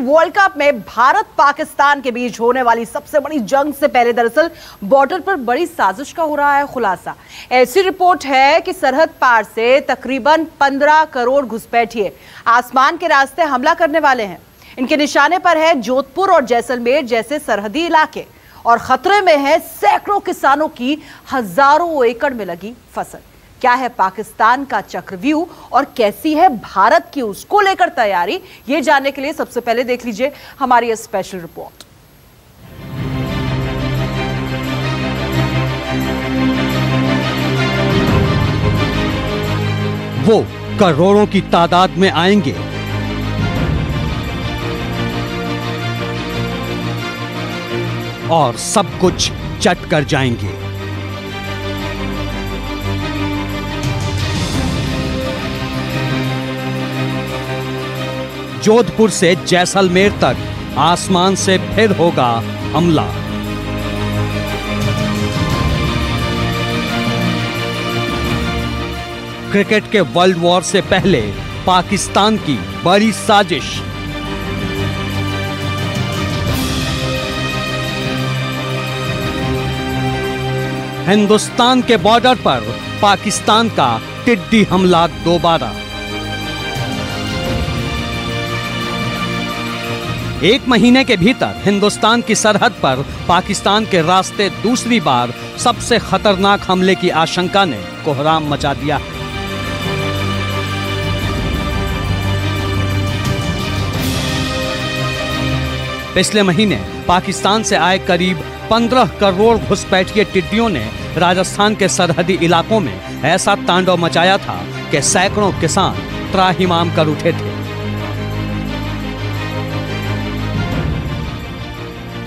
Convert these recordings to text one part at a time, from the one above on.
World cup में भारत पाकिस्तान के बीच होने वाली सबसे बड़ी जंग से पहले दरअसल बॉर्डर पर बड़ी साजिश का हो रहा है खुलासा। ऐसी रिपोर्ट है कि सरहद पार से तकरीबन 15 करोड़ घुसपैठिए आसमान के रास्ते हमला करने वाले हैं। इनके निशाने पर है जोधपुर और जैसलमेर जैसे सरहदी इलाके और खतरे में है सैकड़ों किसानों की हजारों एकड़ में लगी फसल। क्या है पाकिस्तान का चक्रव्यूह और कैसी है भारत की उसको लेकर तैयारी, ये जानने के लिए सबसे पहले देख लीजिए हमारी ये स्पेशल रिपोर्ट। वो करोड़ों की तादाद में आएंगे, और सब कुछ चट कर जाएंगे। जोधपुर से जैसलमेर तक आसमान से फिर होगा हमला। क्रिकेट के वर्ल्ड वॉर से पहले पाकिस्तान की बड़ी साजिश। हिंदुस्तान के बॉर्डर पर पाकिस्तान का टिड्डी हमला दोबारा। एक महीने के भीतर हिंदुस्तान की सरहद पर पाकिस्तान के रास्ते दूसरी बार सबसे खतरनाक हमले की आशंका ने कोहराम मचा दिया है। पिछले महीने पाकिस्तान से आए करीब 15 करोड़ घुसपैठिए टिड्डियों ने राजस्थान के सरहदी इलाकों में ऐसा तांडव मचाया था कि सैकड़ों किसान त्राहिमाम कर उठे थे।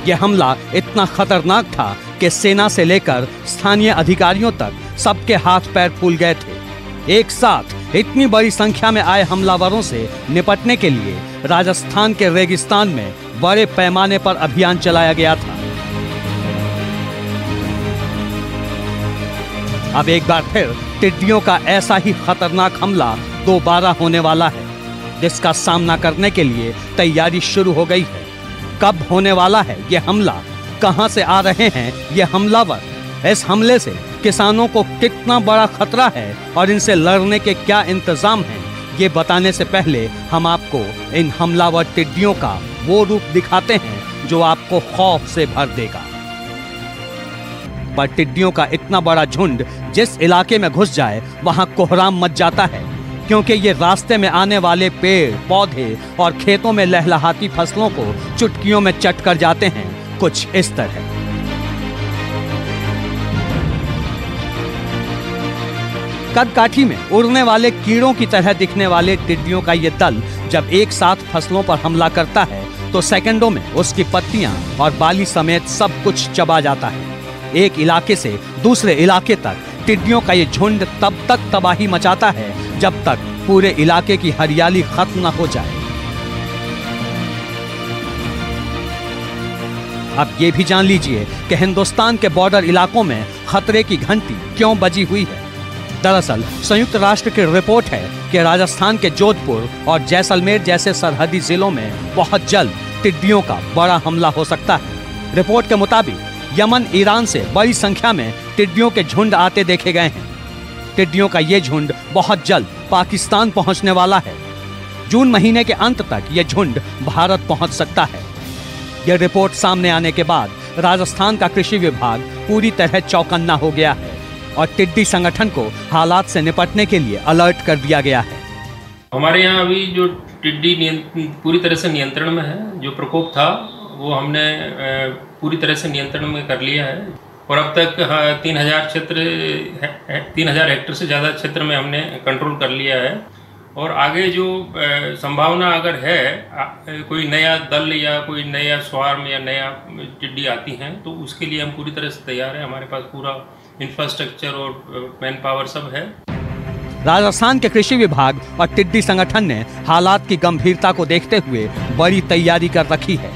यह हमला इतना खतरनाक था कि सेना से लेकर स्थानीय अधिकारियों तक सबके हाथ पैर फूल गए थे। एक साथ इतनी बड़ी संख्या में आए हमलावरों से निपटने के लिए राजस्थान के रेगिस्तान में बड़े पैमाने पर अभियान चलाया गया था। अब एक बार फिर टिड्डियों का ऐसा ही खतरनाक हमला दोबारा होने वाला है, जिसका सामना करने के लिए तैयारी शुरू हो गई है। कब होने वाला है ये हमला, कहां से आ रहे हैं ये हमलावर, इस हमले से किसानों को कितना बड़ा खतरा है और इनसे लड़ने के क्या इंतजाम हैं, ये बताने से पहले हम आपको इन हमलावर टिड्डियों का वो रूप दिखाते हैं जो आपको खौफ से भर देगा। पर टिड्डियों का इतना बड़ा झुंड जिस इलाके में घुस जाए वहां कोहराम मच जाता है, क्योंकि ये रास्ते में आने वाले पेड़ पौधे और खेतों में लहलहाती फसलों को चुटकियों में चट कर जाते हैं, कुछ इस तरह। कदकाठी में उड़ने वाले कीड़ों की तरह दिखने वाले टिड्डियों का ये दल जब एक साथ फसलों पर हमला करता है तो सेकंडों में उसकी पत्तियां और बाली समेत सब कुछ चबा जाता है। एक इलाके से दूसरे इलाके तक टिड्डियों का ये झुंड तब तक तबाही मचाता है जब तक पूरे इलाके की हरियाली खत्म न हो जाए। अब ये भी जान लीजिए कि हिंदुस्तान के बॉर्डर इलाकों में खतरे की घंटी क्यों बजी हुई है। दरअसल संयुक्त राष्ट्र की रिपोर्ट है कि राजस्थान के जोधपुर और जैसलमेर जैसे सरहदी जिलों में बहुत जल्द टिड्डियों का बड़ा हमला हो सकता है। रिपोर्ट के मुताबिक यमन ईरान से बड़ी संख्या में टिड्डियों के झुंड आते देखे गए हैं। टिड्डियों का ये झुंड बहुत जल्द पाकिस्तान पहुंचने वाला है। जून महीने के अंत तक ये झुंड भारत पहुंच सकता है। यह रिपोर्ट सामने आने के बाद राजस्थान का कृषि विभाग पूरी तरह चौकन्ना हो गया है और टिड्डी संगठन को हालात से निपटने के लिए अलर्ट कर दिया गया है। हमारे यहाँ अभी जो टिड्डी पूरी तरह से नियंत्रण में है। जो प्रकोप था वो हमने पूरी तरह से नियंत्रण में कर लिया है और अब तक 3000 हेक्टेयर से ज़्यादा क्षेत्र में हमने कंट्रोल कर लिया है। और आगे जो संभावना अगर है कोई नया दल या कोई नया स्वार्म या नया टिड्डी आती हैं तो उसके लिए हम पूरी तरह से तैयार हैं। हमारे पास पूरा इंफ्रास्ट्रक्चर और मैन पावर सब है। राजस्थान के कृषि विभाग और टिड्डी संगठन ने हालात की गंभीरता को देखते हुए बड़ी तैयारी कर रखी है।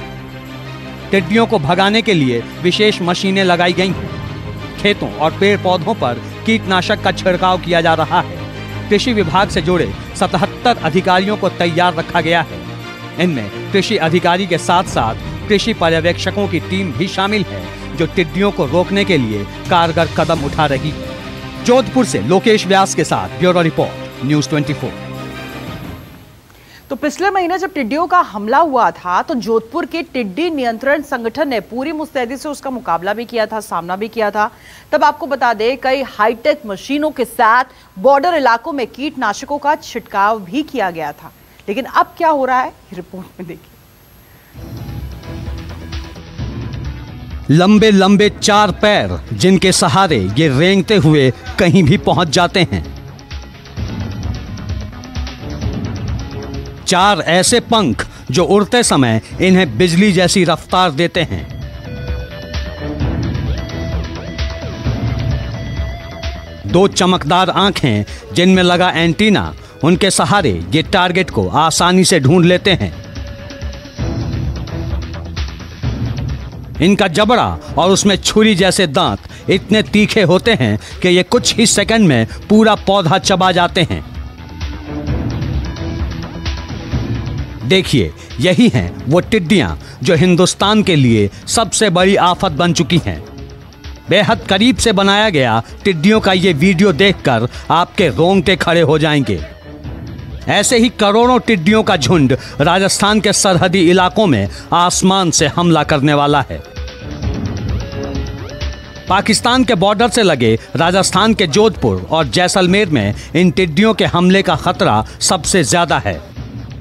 टिड्डियों को भगाने के लिए विशेष मशीनें लगाई गई हैं। खेतों और पेड़ पौधों पर कीटनाशक का छिड़काव किया जा रहा है। कृषि विभाग से जुड़े 77 अधिकारियों को तैयार रखा गया है। इनमें कृषि अधिकारी के साथ साथ कृषि पर्यवेक्षकों की टीम भी शामिल है, जो टिड्डियों को रोकने के लिए कारगर कदम उठा रही है। जोधपुर से लोकेश व्यास के साथ ब्यूरो रिपोर्ट, न्यूज़ 24। तो पिछले महीने जब टिड्डियों का हमला हुआ था तो जोधपुर के टिड्डी नियंत्रण संगठन ने पूरी मुस्तैदी से उसका मुकाबला भी किया था, सामना भी किया था। तब आपको बता दें, कई हाईटेक मशीनों के साथ बॉर्डर इलाकों में कीटनाशकों का छिड़काव भी किया गया था। लेकिन अब क्या हो रहा है, रिपोर्ट में देखिए। लंबे लंबे 4 पैर जिनके सहारे ये रेंगते हुए कहीं भी पहुंच जाते हैं। 4 ऐसे पंख जो उड़ते समय इन्हें बिजली जैसी रफ्तार देते हैं। दो चमकदार आंखें जिनमें लगा एंटीना, उनके सहारे ये टारगेट को आसानी से ढूंढ लेते हैं। इनका जबड़ा और उसमें छुरी जैसे दांत इतने तीखे होते हैं कि ये कुछ ही सेकंड में पूरा पौधा चबा जाते हैं। देखिए, यही हैं वो टिड्डियां जो हिंदुस्तान के लिए सबसे बड़ी आफत बन चुकी हैं। बेहद करीब से बनाया गया टिड्डियों का ये वीडियो देखकर आपके रोंगटे खड़े हो जाएंगे। ऐसे ही करोड़ों टिड्डियों का झुंड राजस्थान के सरहदी इलाकों में आसमान से हमला करने वाला है। पाकिस्तान के बॉर्डर से लगे राजस्थान के जोधपुर और जैसलमेर में इन टिड्डियों के हमले का खतरा सबसे ज्यादा है।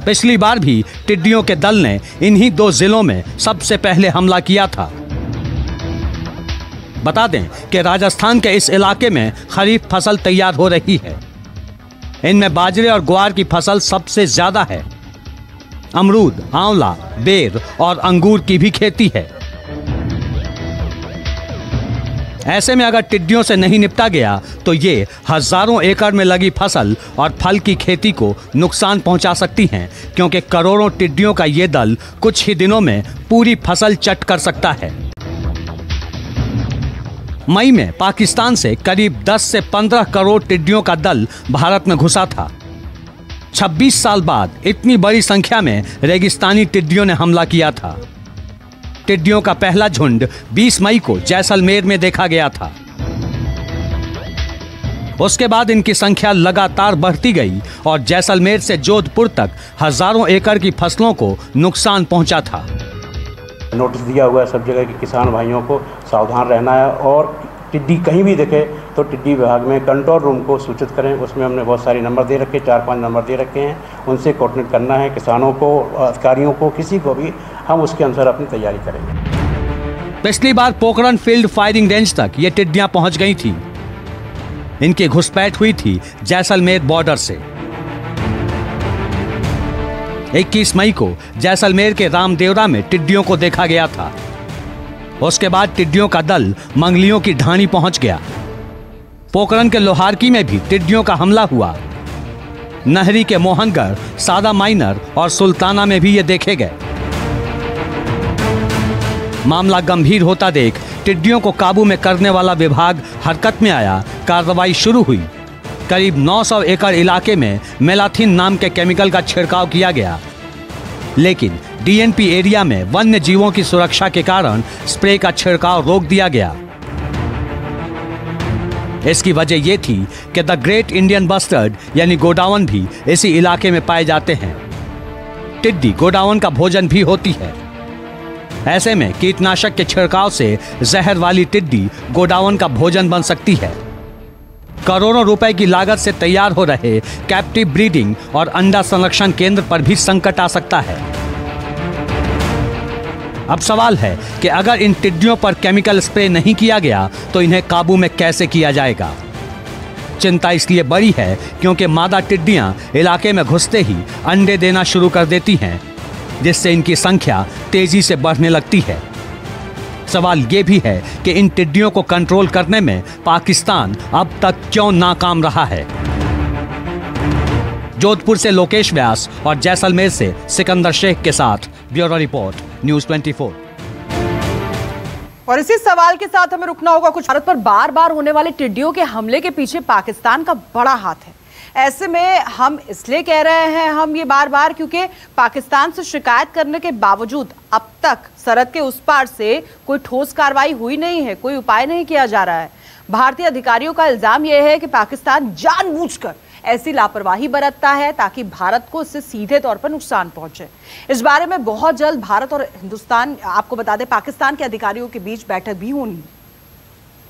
पिछली बार भी टिड्डियों के दल ने इन्हीं 2 जिलों में सबसे पहले हमला किया था। बता दें कि राजस्थान के इस इलाके में खरीफ फसल तैयार हो रही है। इनमें बाजरे और ग्वार की फसल सबसे ज्यादा है। अमरूद, आंवला, बेर और अंगूर की भी खेती है। ऐसे में अगर टिड्डियों से नहीं निपटा गया तो ये हजारों एकड़ में लगी फसल और फल की खेती को नुकसान पहुंचा सकती हैं, क्योंकि करोड़ों टिड्डियों का ये दल कुछ ही दिनों में पूरी फसल चट कर सकता है। मई में पाकिस्तान से करीब 10 से 15 करोड़ टिड्डियों का दल भारत में घुसा था। 26 साल बाद इतनी बड़ी संख्या में रेगिस्तानी टिड्डियों ने हमला किया था। टिड्डियों का पहला झुंड 20 मई को जैसलमेर में देखा गया था। उसके बाद इनकी संख्या लगातार बढ़ती गई और जैसलमेर से जोधपुर तक हजारों एकड़ की फसलों को नुकसान पहुंचा था। नोटिस दिया हुआ है सब जगह कि किसान भाइयों को सावधान रहना है और टिड्डी कहीं भी दिखे तो टिड्डी विभाग में कंट्रोल रूम को सूचित करें। उसमें हमने बहुत सारे नंबर दे रखे, 4-5 नंबर दे रखे हैं, उनसे कोऑर्डिनेट करना है। किसानों को, अधिकारियों को, किसी को भी हम उसके अनुसार अपनी तैयारी करेंगे। पिछली बार पोखरण फील्ड फायरिंग रेंज तक ये टिड्डियां पहुंच गई थी। इनकी घुसपैठ हुई थी जैसलमेर बॉर्डर से। 21 मई को जैसलमेर के रामदेवरा में टिड्डियों को देखा गया था। उसके बाद टिड्डियों का दल मंगलियों की ढाणी पहुंच गया। पोखरण के लोहारकी में भी टिड्डियों का हमला हुआ। नहरी के मोहनगढ़, सादा माइनर और सुल्ताना में भी ये देखे गए। मामला गंभीर होता देख टिड्डियों को काबू में करने वाला विभाग हरकत में आया। कार्रवाई शुरू हुई। करीब 900 एकड़ इलाके में मेलाथिन नाम के केमिकल का छिड़काव किया गया, लेकिन डीएनपी एरिया में वन्य जीवों की सुरक्षा के कारण स्प्रे का छिड़काव रोक दिया गया। इसकी वजह यह थी कि द ग्रेट इंडियन बस्टर्ड यानी गोडावन भी इसी इलाके में पाए जाते हैं। टिड्डी गोडावन का भोजन भी होती है। ऐसे में कीटनाशक के छिड़काव से जहर वाली टिड्डी गोडावन का भोजन बन सकती है। करोड़ों रुपए की लागत से तैयार हो रहे कैप्टिव ब्रीडिंग और अंडा संरक्षण केंद्र पर भी संकट आ सकता है। अब सवाल है कि अगर इन टिड्डियों पर केमिकल स्प्रे नहीं किया गया तो इन्हें काबू में कैसे किया जाएगा। चिंता इसलिए बड़ी है क्योंकि मादा टिड्डियां इलाके में घुसते ही अंडे देना शुरू कर देती हैं, जिससे इनकी संख्या तेजी से बढ़ने लगती है। सवाल ये भी है कि इन टिड्डियों को कंट्रोल करने में पाकिस्तान अब तक क्यों नाकाम रहा है। जोधपुर से लोकेश व्यास और जैसलमेर से सिकंदर शेख के साथ ब्यूरो रिपोर्ट, न्यूज़ 24। और इसी सवाल के साथ हमें रुकना होगा। कुछ भारत पर बार बार होने वाले टिड्डियों के हमले के पीछे पाकिस्तान का बड़ा हाथ है। ऐसे में हम इसलिए कह रहे हैं हम ये बार बार क्योंकि पाकिस्तान से शिकायत करने के बावजूद अब तक सरहद के उस पार से कोई ठोस कार्रवाई हुई नहीं है, कोई उपाय नहीं किया जा रहा है। भारतीय अधिकारियों का इल्जाम यह है कि पाकिस्तान जानबूझकर ऐसी लापरवाही बरतता है ताकि भारत को इससे सीधे तौर पर नुकसान पहुंचे। इस बारे में बहुत जल्द भारत और हिंदुस्तान, आपको बता दें, पाकिस्तान के अधिकारियों के बीच बैठक भी होनी है।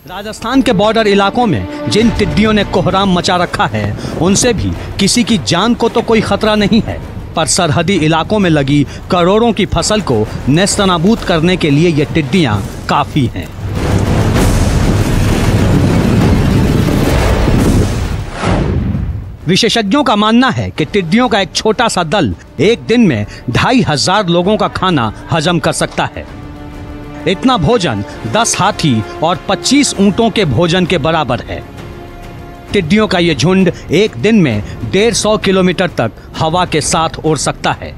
राजस्थान के बॉर्डर इलाकों में जिन टिड्डियों ने कोहराम मचा रखा है उनसे भी किसी की जान को तो कोई खतरा नहीं है, पर सरहदी इलाकों में लगी करोड़ों की फसल को नेस्तनाबूद करने के लिए ये टिड्डियां काफी हैं। विशेषज्ञों का मानना है कि टिड्डियों का एक छोटा सा दल एक दिन में 2500 लोगों का खाना हजम कर सकता है। इतना भोजन 10 हाथी और 25 ऊंटों के भोजन के बराबर है। टिड्डियों का यह झुंड एक दिन में 150 किलोमीटर तक हवा के साथ उड़ सकता है।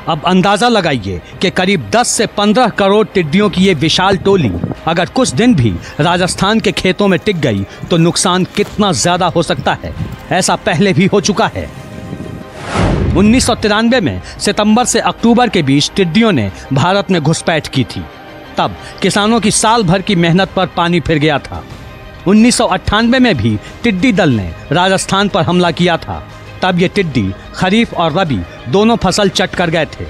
अब अंदाजा लगाइए कि करीब 10 से 15 करोड़ टिड्डियों की ये विशाल टोली अगर कुछ दिन भी राजस्थान के खेतों में टिक गई तो नुकसान कितना ज्यादा हो सकता है। ऐसा पहले भी हो चुका है। 1993 में सितंबर से अक्टूबर के बीच टिड्डियों ने भारत में घुसपैठ की थी। तब किसानों की साल भर की मेहनत पर पानी फिर गया था। 1998 में भी टिड्डी दल ने राजस्थान पर हमला किया था। तब ये टिड्डी खरीफ और रबी दोनों फसल चट कर गए थे।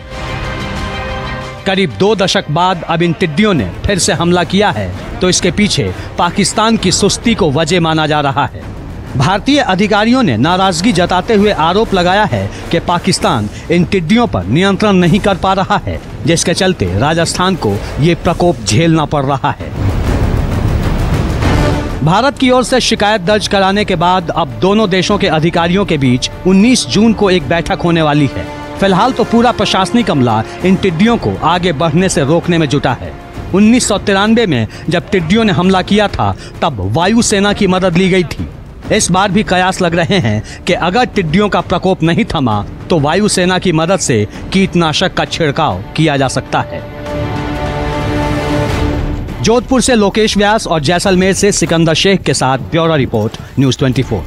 करीब 2 दशक बाद अब इन टिड्डियों ने फिर से हमला किया है, तो इसके पीछे पाकिस्तान की सुस्ती को वजह माना जा रहा है। भारतीय अधिकारियों ने नाराजगी जताते हुए आरोप लगाया है कि पाकिस्तान इन टिड्डियों पर नियंत्रण नहीं कर पा रहा है, जिसके चलते राजस्थान को ये प्रकोप झेलना पड़ रहा है। भारत की ओर से शिकायत दर्ज कराने के बाद अब दोनों देशों के अधिकारियों के बीच 19 जून को एक बैठक होने वाली है। फिलहाल तो पूरा प्रशासनिक अमला इन टिड्डियों को आगे बढ़ने से रोकने में जुटा है। 1993 में जब टिड्डियों ने हमला किया था तब वायुसेना की मदद ली गई थी। इस बार भी कयास लग रहे हैं कि अगर टिड्डियों का प्रकोप नहीं थमा तो वायुसेना की मदद से कीटनाशक का छिड़काव किया जा सकता है। जोधपुर से लोकेश व्यास और जैसलमेर से सिकंदर शेख के साथ ब्यूरो रिपोर्ट, न्यूज़ 24।